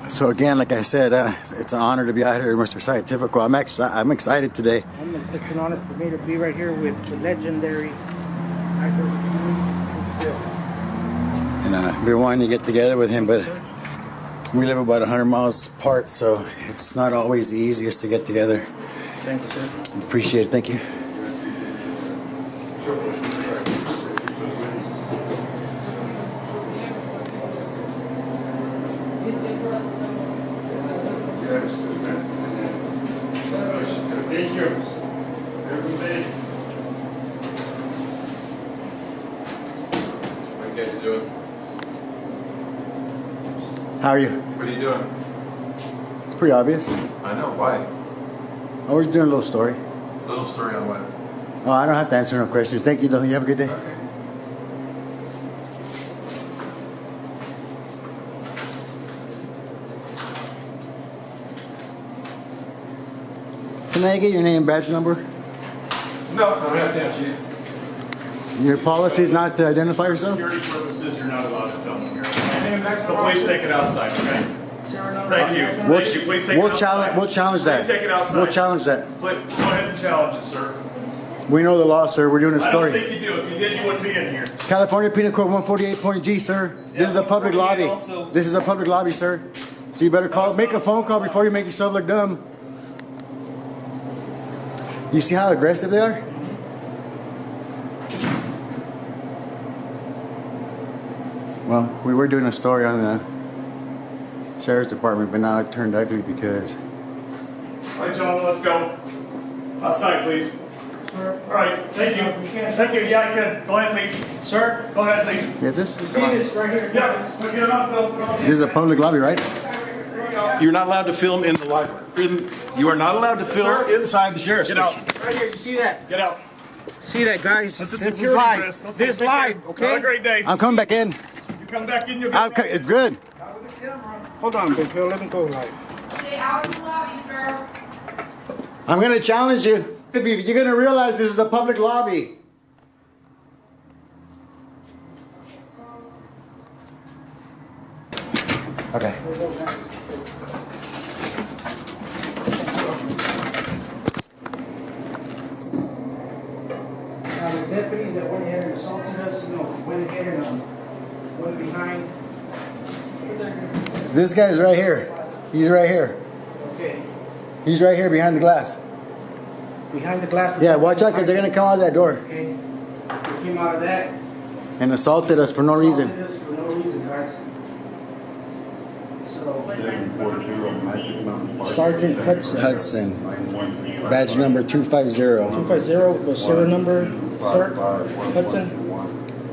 So again, like I said, it's an honor to be out here, Mr. Scientifico. I'm excited today. It's an honor for me to be right here with the legendary. And I've been wanting to get together with him, but we live about 100 miles apart, so it's not always the easiest to get together. Thank you, sir. Appreciate it. Thank you. Thank you. Everybody. What are you guys doing? How are you? What are you doing? It's pretty obvious. I know. Why? I was doing a little story. Little story on what? Oh, I don't have to answer no questions. Thank you, though. You have a good day. Okay. Can I get your name and badge number? No, I don't have to answer you. Your policy is not to identify yourself? Security purposes, you're not allowed to film here. So please take it outside, okay? Thank you. We'll, Thank you. Please take it outside. We'll challenge that. Please take it outside. We'll challenge that. Go ahead and challenge it, sir. We know the law, sir. We're doing a I don't story. think you do. If you did, you wouldn't be in here. California Penal Code 148.G, sir. This is a public lobby. also- This is a public lobby, sir. So you better make a phone call before you make yourself look dumb. You see how aggressive they are? Well, we were doing a story on the sheriff's department, but now it turned ugly because... All right, gentlemen, let's go. Outside, please. Sir. All right, thank you. Thank you. Yeah, I can. Go ahead, leave. Sir, Go ahead, leave. You get this? you see this right here? Yeah, get it up, Bill. This is a public lobby, right? You're not allowed to film in the library. You are not allowed to film inside the sheriff's Get out. station. Right here, you see that? Get out. See that, guys? That's a This is security live. risk. Okay, This take live, care. okay? Have a great day. I'm coming back in. You come back in, you'll get It's good. Hold on, Big Phil. Let me go live. Stay out of the lobby, sir. I'm going to challenge you. You're going to realize this is a public lobby. Okay. Now, the deputies that went ahead and assaulted us, went ahead and went behind. This guy's right here. He's right here. Okay. He's right here behind the glass. Behind the glass. Yeah, watch out because they're going to come out that door Okay. They came out of that. and assaulted us for no reason. Assaulted us for no reason, guys. So, Sergeant Hudson. Hudson. Badge number 250. 250, the serial number, sir? Hudson?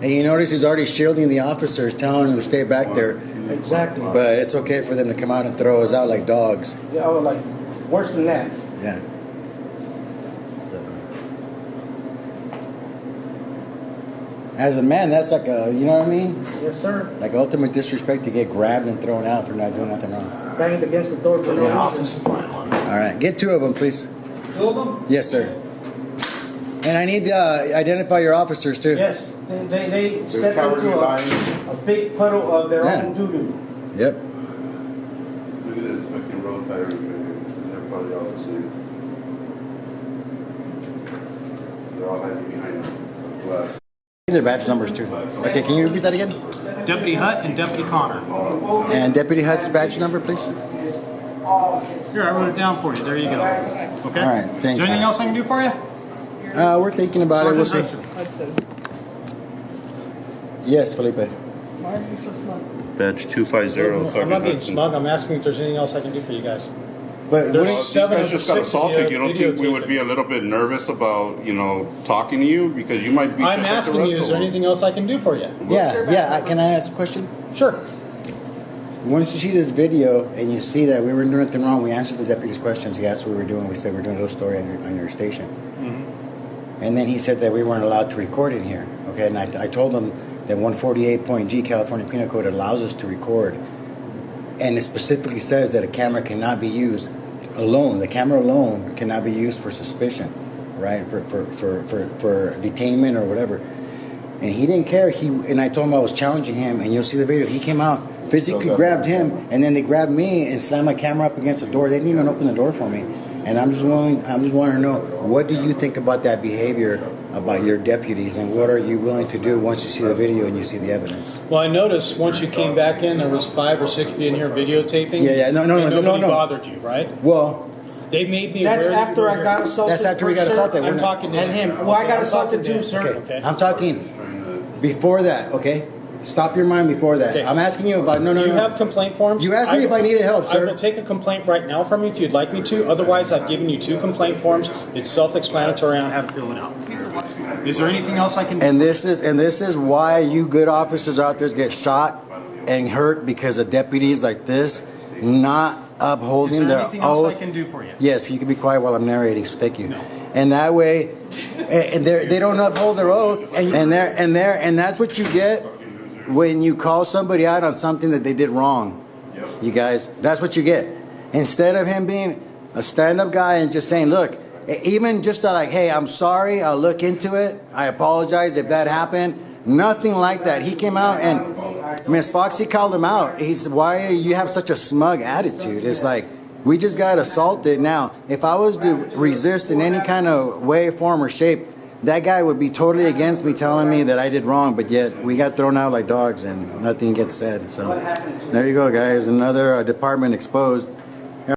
And you notice he's already shielding the officers, telling them to stay back there. Exactly. But it's okay for them to come out and throw us out like dogs. Yeah, oh, like, worse than that. Yeah. As a man, that's like a, you know what I mean? Yes, sir. Like ultimate disrespect to get grabbed and thrown out for not doing nothing wrong. Banged against the door for no reason. All right, get two of them, please. Two of them? Yes, sir. And I need to identify your officers too. Yes. They stepped into a big puddle of their own doo-doo. Yep. Look at this fucking road tire. They're probably all the same. They're all hiding behind the glass. Their badge numbers too. Okay, can you repeat that again? Deputy Hutt and Deputy Connor. And Deputy Hutt's badge number, please. Here, I wrote it down for you. There you go. Okay? All right, thank Is there you. anything else I can do for you? We're thinking about it. We'll see. Hudson. Yes, Felipe. Badge 250. I'm not being smug. I'm asking if there's anything else I can do for you guys. But There's wouldn't- seven These of guys just the got 6 assaulted. You don't think we videotaped. would be a little bit nervous about, talking to you? Because you might be I'm just like the asking rest you, of is there them. anything else I can do for you? yeah. Can I ask a question? Sure. Once you see this video and you see that we were doing nothing wrong, we answered the deputy's questions. He asked what we were doing. We said we're doing a little story on your station. And then he said that we weren't allowed to record in here. Okay, and I told him that 148.G California Penal Code allows us to record. And it specifically says that a camera cannot be used alone. The camera alone cannot be used for suspicion, right? For detainment or whatever. And he didn't care. And I told him I was challenging him, and you'll see the video. He came out physically grabbed him, and then they grabbed me and slammed my camera up against the door. They didn't even open the door for me. And I'm just wanting to know, what do you think about that behavior about your deputies, and what are you willing to do once you see the video and you see the evidence? Well, I noticed once you came back in, there was 5 or 6 of you in here videotaping. Yeah, no, nobody bothered you, right? Well, they made me That's aware after I got assaulted. that's after we got sir. assaulted. I'm talking to And him. Well, I got assaulted too, sir. Okay. I'm talking before that, okay? Stop your mind before that. Okay. I'm asking you about, Do you have complaint forms? You asked me if I needed help, sir. I will take a complaint right now from you if you'd like me to. Otherwise, I've given you 2 complaint forms. It's self-explanatory on how to fill it out. Is there anything else I can do? And this is why you good officers out there get shot and hurt, because of deputies like this not upholding Is there their anything else oath. I can do for you? Yes, you can be quiet while I'm narrating. So thank you. No. And that way, and they don't uphold their oath, and that's what you get when you call somebody out on something that they did wrong. You guys, that's what you get. Instead of him being a stand-up guy and just saying, look, even just like, hey, I'm sorry, I'll look into it, I apologize if that happened. Nothing like that. He came out and Miss Foxy called him out. He's, why you have such a smug attitude? It's like, we just got assaulted. Now, if I was to resist in any kind of way, form, or shape, that guy would be totally against me, telling me that I did wrong, but yet we got thrown out like dogs and nothing gets said. So there you go, guys. Another department exposed.